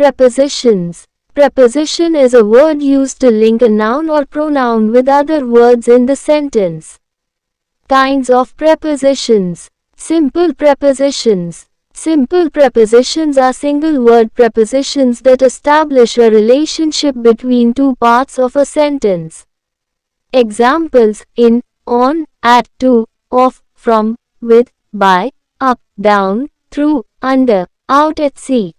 Prepositions. Preposition is a word used to link a noun or pronoun with other words in the sentence. Kinds of prepositions. Simple prepositions. Simple prepositions are single-word prepositions that establish a relationship between two parts of a sentence. Examples: in, on, at, to, of, from, with, by, up, down, through, under, out at sea.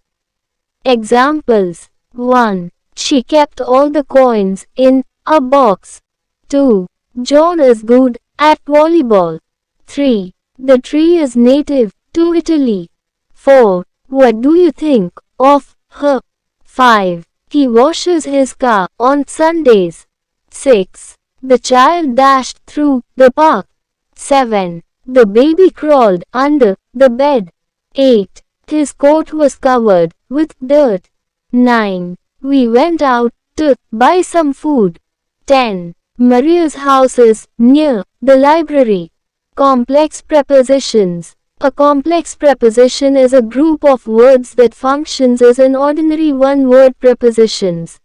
Examples: 1. She kept all the coins in a box. 2. John is good at volleyball. 3. The tree is native to Italy. 4. What do you think of her? 5. He washes his car on Sundays. 6. The child dashed through the park. 7. The baby crawled under the bed. 8. His coat was covered with dirt. 9. We went out to buy some food. 10. Maria's house is near the library. Complex prepositions. A complex preposition is a group of words that functions as an ordinary one-word prepositions.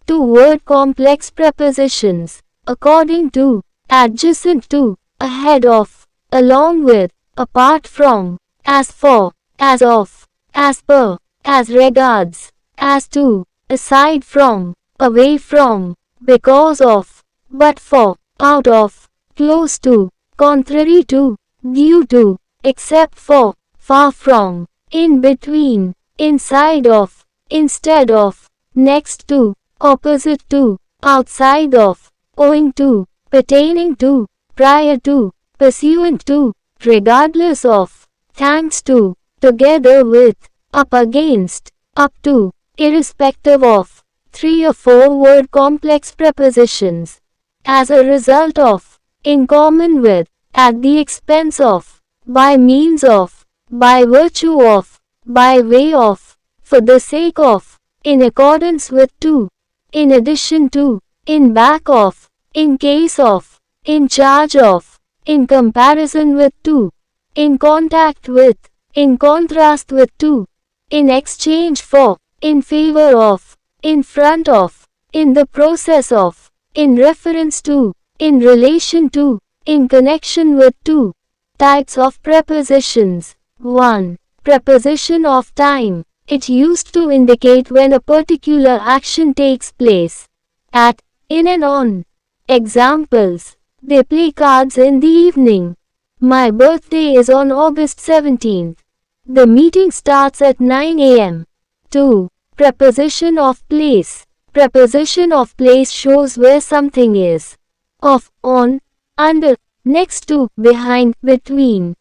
Two-word complex prepositions. According to, adjacent to, ahead of, along with, apart from, as for, as of, as per, as regards, as to, aside from, away from, because of, but for, out of, close to, contrary to, due to, except for, far from, in between, inside of, instead of, next to, opposite to, outside of, owing to, pertaining to, prior to, pursuant to, regardless of, thanks to, together with, up against, up to, irrespective of. 3 or 4 word complex prepositions. As a result of, in common with, at the expense of, by means of, by virtue of, by way of, for the sake of, in accordance with to, in addition to, in back of, in case of, in charge of, in comparison with to, in contact with, in contrast with to, in exchange for, in favor of, in front of, in the process of, in reference to, in relation to, in connection with to. Types of prepositions. 1. Preposition of time. It used to indicate when a particular action takes place. At, in and on. Examples. They play cards in the evening. My birthday is on August 17th. The meeting starts at 9 a.m. 2. Preposition of place. Preposition of place shows where something is. Of, on, under, next to, behind, between.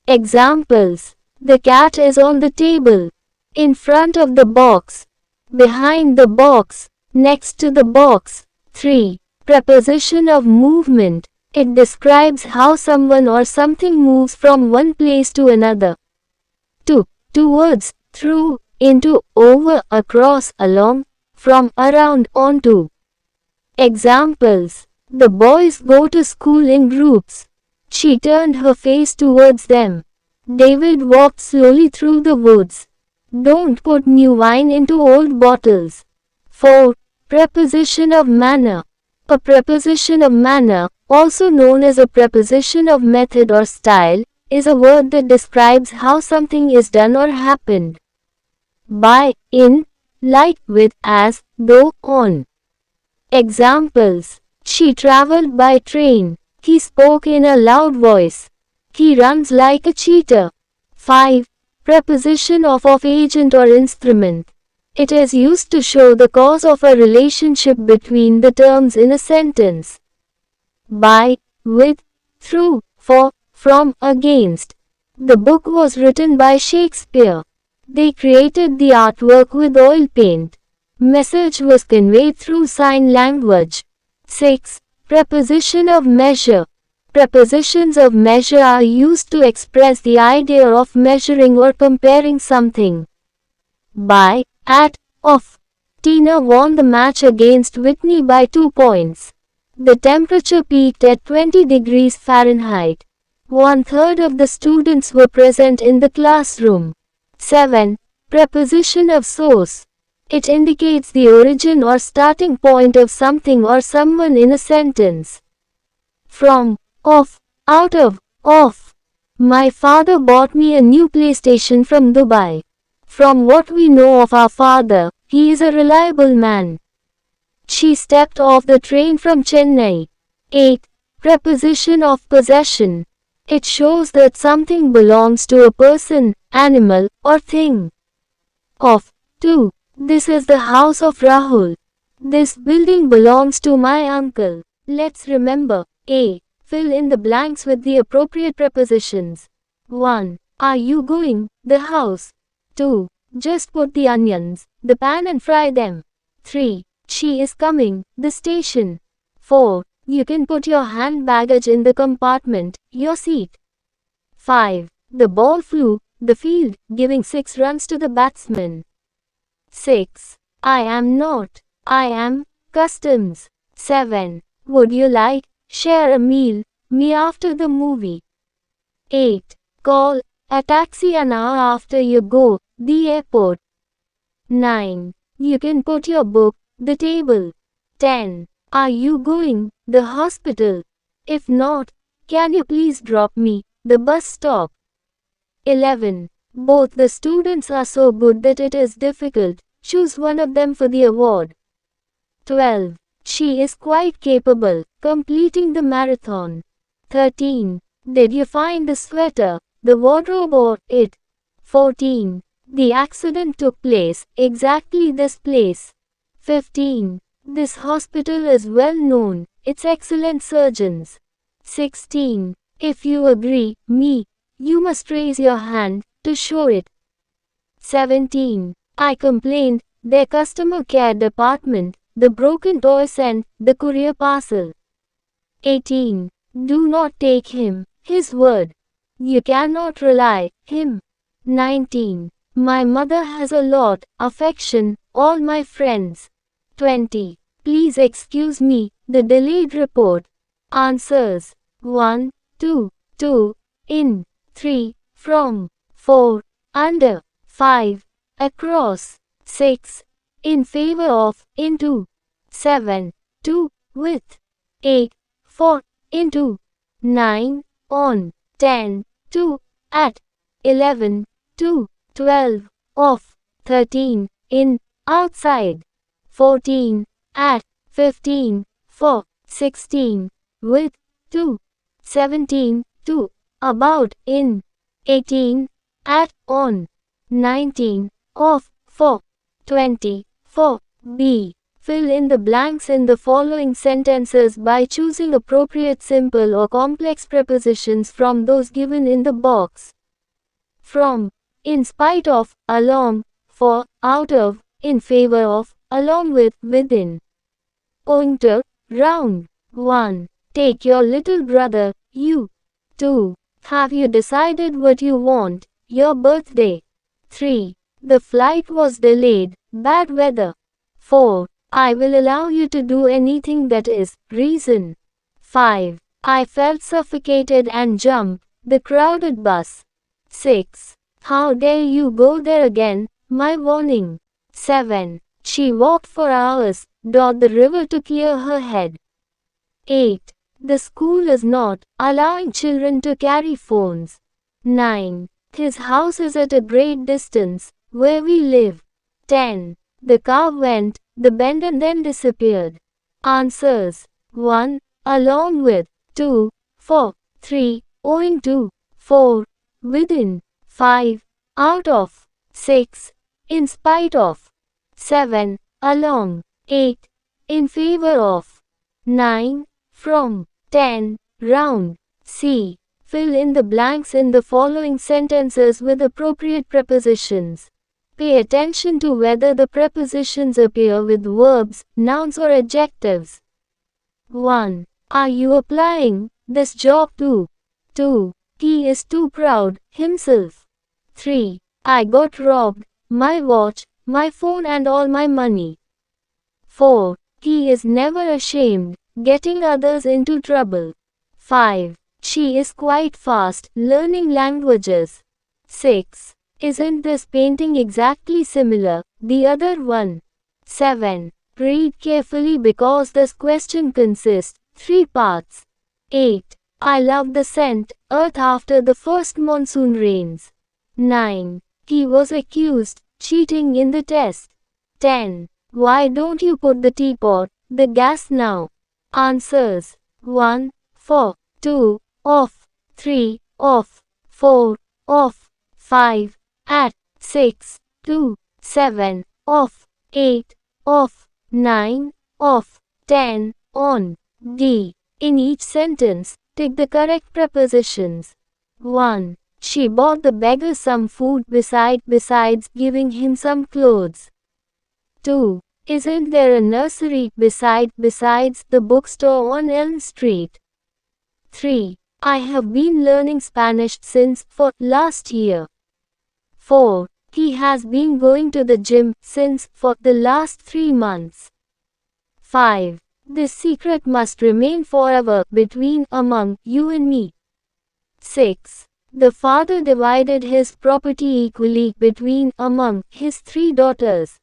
Examples. The cat is on the table. In front of the box. Behind the box. Next to the box. 3. Preposition of movement. It describes how someone or something moves from one place to another. 2. Towards, through, into, over, across, along, from, around, onto. Examples. The boys go to school in groups. She turned her face towards them. David walked slowly through the woods. Don't put new wine into old bottles. 4. Preposition of manner. A preposition of manner, also known as a preposition of method or style, is a word that describes how something is done or happened. By, in, like, with, as, though, on. Examples. She traveled by train. He spoke in a loud voice. He runs like a cheetah. 5. Preposition of agent or instrument. It is used to show the cause of a relationship between the terms in a sentence. By, with, through, for, from, against. The book was written by Shakespeare. They created the artwork with oil paint. Message was conveyed through sign language. 6. Preposition of measure. Prepositions of measure are used to express the idea of measuring or comparing something. By, at, of. Tina won the match against Whitney by 2 points. The temperature peaked at 20 degrees Fahrenheit. 1/3 of the students were present in the classroom. 7. Preposition of source. It indicates the origin or starting point of something or someone in a sentence. From, of, out of. My father bought me a new PlayStation from Dubai. From what we know of our father, he is a reliable man. She stepped off the train from Chennai. 8. Preposition of possession. It shows that something belongs to a person, animal, or thing. Of. 2. This is the house of Rahul. This building belongs to my uncle. Let's remember. A. Fill in the blanks with the appropriate prepositions. 1. Are you going? The house. 2. Just put the onions, the pan and fry them. 3. She is coming, the station. 4. You can put your hand baggage in the compartment, your seat. 5. The ball flew, the field, giving 6 runs to the batsman. 6. I am not. I am, customs. 7. Would you like, share a meal, me after the movie. 8. Call a taxi an hour after you go, the airport. 9. You can put your book, the table. 10. Are you going, the hospital? If not, can you please drop me, the bus stop. 11. Both the students are so good that it is difficult, choose one of them for the award. 12. She is quite capable, completing the marathon. 13. Did you find the sweater, the wardrobe or it? 14. The accident took place, exactly this place. 15. This hospital is well known, its excellent surgeons. 16. If you agree, me, you must raise your hand, to show it. 17. I complained, their customer care department, the broken toy sent, the courier parcel. 18. Do not take him, his word. You cannot rely, him. 19. My mother has a lot, affection, all my friends. 20. Please excuse me, the delayed report. Answers. 1, 2, 2, in, 3, from, 4, under, 5, across, 6, in favor of, into, 7, to, with, 8, for, into, 9, on, 10, to, at, 11, to, 12, off, 13, in, outside, 14, at, 15, for, 16, with, to, 17, to, about, in, 18, at, on, 19, off, for, 20, for, be. Fill in the blanks in the following sentences by choosing appropriate simple or complex prepositions from those given in the box. From, in spite of, along, for, out of, in favor of, along with, within. Owing to, round. 1. Take your little brother, you. 2. Have you decided what you want, your birthday? 3. The flight was delayed, bad weather. 4. I will allow you to do anything that is, reason. 5. I felt suffocated and jumped, the crowded bus. 6. How dare you go there again, my warning. 7. She walked for hours, dot the river to clear her head. 8. The school is not allowing children to carry phones. 9. His house is at a great distance, where we live. 10. The car went, the bend and then disappeared. Answers. 1. Along with. 2. For. 3. Owing to. 4. Within. 5. Out of. 6. In spite of. 7. Along. 8. In favor of. 9. From. 10. Round. C. Fill in the blanks in the following sentences with appropriate prepositions. Pay attention to whether the prepositions appear with verbs, nouns or adjectives. 1. Are you applying this job to? 2. He is too proud, himself. 3. I got robbed, my watch, my phone and all my money. 4. He is never ashamed, getting others into trouble. 5. She is quite fast, learning languages. 6. Isn't this painting exactly similar, the other one? 7. Read carefully because this question consists 3 parts. 8. I love the scent, earth after the first monsoon rains. 9. He was accused, cheating in the test. 10. Why don't you put the teapot, the gas now? Answers. 1. 4. 2. Off. 3. Off. 4. Off. 5. At. 6. 2. 7. Off. 8. Off. 9. Off. 10. On. D. In each sentence, take the correct prepositions. 1. She bought the beggar some food besides giving him some clothes. 2. Isn't there a nursery besides the bookstore on Elm Street? 3. I have been learning Spanish since for last year. 4. He has been going to the gym since for the last 3 months. 5. This secret must remain forever among you and me. 6. The father divided his property equally among his 3 daughters.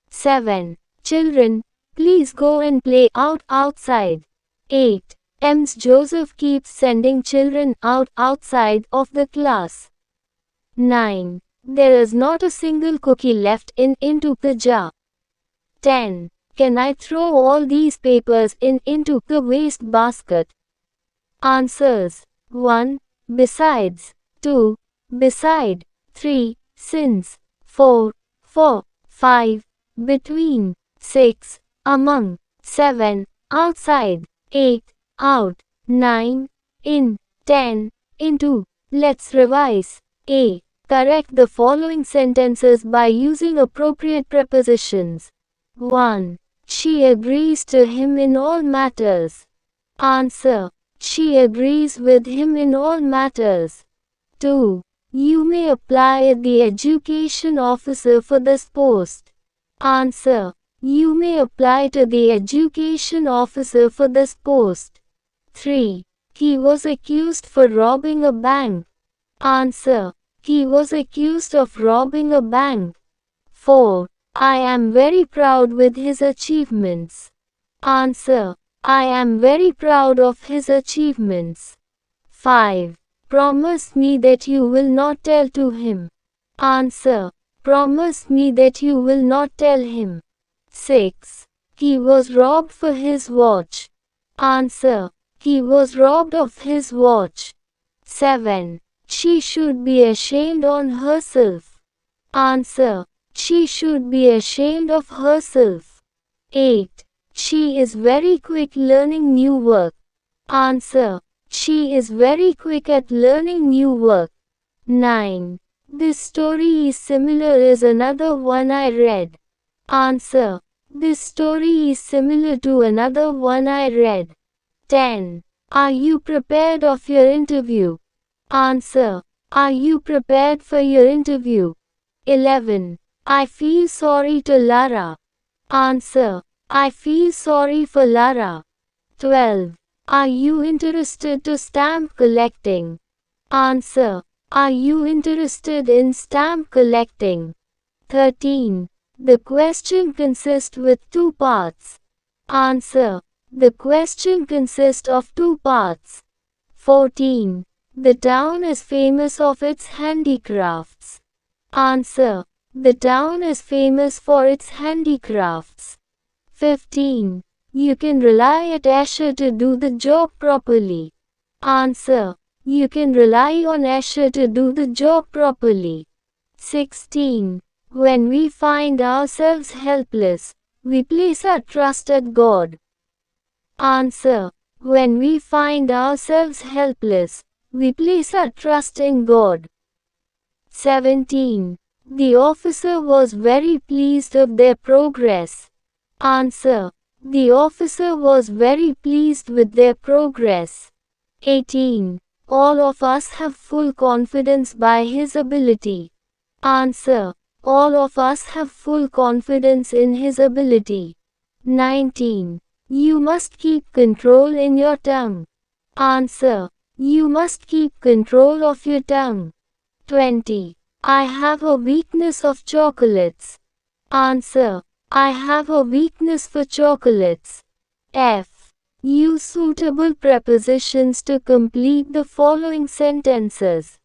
7. Children, please go and play outside. 8. Joseph keeps sending children outside of the class. 9. There is not a single cookie left into the jar. 10. Can I throw all these papers into the waste basket? Answers. 1. Besides. 2. Beside. 3. Since. 4. For. 5. Between. 6. Among. 7. Outside. 8. Out. 9. In. 10. Into. Let's revise. A. Correct the following sentences by using appropriate prepositions. 1. She agrees to him in all matters. Answer. She agrees with him in all matters. 2. You may apply at the education officer for this post. Answer. You may apply to the education officer for this post. 3. He was accused for robbing a bank. Answer. He was accused of robbing a bank. 4. I am very proud with his achievements. Answer. I am very proud of his achievements. 5. Promise me that you will not tell to him. Answer. Promise me that you will not tell him. 6. He was robbed for his watch. Answer. He was robbed of his watch. 7. She should be ashamed on herself. Answer. She should be ashamed of herself. 8. She is very quick learning new work. Answer. She is very quick at learning new work. 9. This story is similar as another one I read. Answer. This story is similar to another one I read. 10. Are you prepared of your interview? Answer. Are you prepared for your interview? 11. I feel sorry to Lara. Answer. I feel sorry for Lara. 12. Are you interested to stamp collecting? Answer. Are you interested in stamp collecting? 13. The question consists with 2 parts. Answer. The question consists of 2 parts. 14. The town is famous of its handicrafts. Answer. The town is famous for its handicrafts. 15. You can rely at Asher to do the job properly. Answer. You can rely on Asher to do the job properly. 16. When we find ourselves helpless, we place our trust at God. Answer. When we find ourselves helpless, we place our trust in God. 17. The officer was very pleased of their progress. Answer. The officer was very pleased with their progress. 18. All of us have full confidence by his ability. Answer. All of us have full confidence in his ability. 19. You must keep control in your tongue. Answer. You must keep control of your tongue. 20. I have a weakness of chocolates. Answer. I have a weakness for chocolates. F. Use suitable prepositions to complete the following sentences.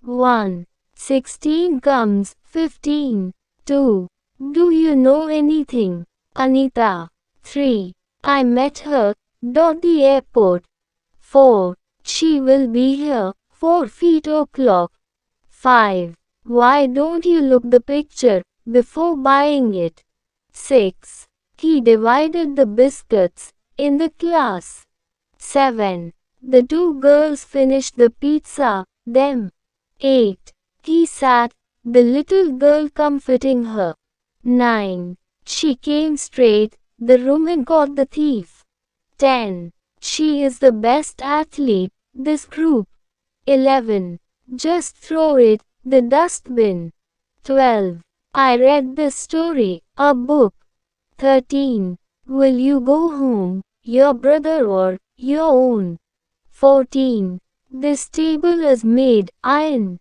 1. 16 comes, 15. 2. Do you know anything, Anita? 3. I met her, the airport. 4. She will be here, 4 o'clock. 5. Why don't you look the picture before buying it? 6. He divided the biscuits in the class. 7. The two girls finished the pizza, them. 8. He sat, the little girl comforting her. 9. She came straight, the woman caught the thief. 10. She is the best athlete, this group. 11. Just throw it, the dustbin. 12. I read this story, a book. 13. Will you go home, your brother or your own? 14. This table is made iron.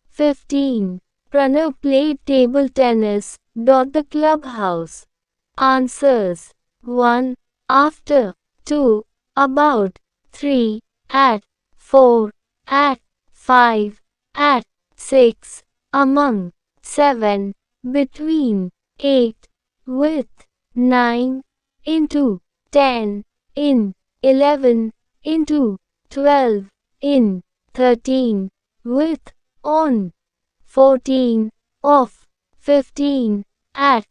15. Pranav played table tennis, the clubhouse. Answers. 1. After. 2. About. 3. At. 4. At. 5. At. 6. Among. 7. Between. 8. With. 9. Into. 10. In. 11. Into. 12. In. 13. With. On. 14. Of. 15. At.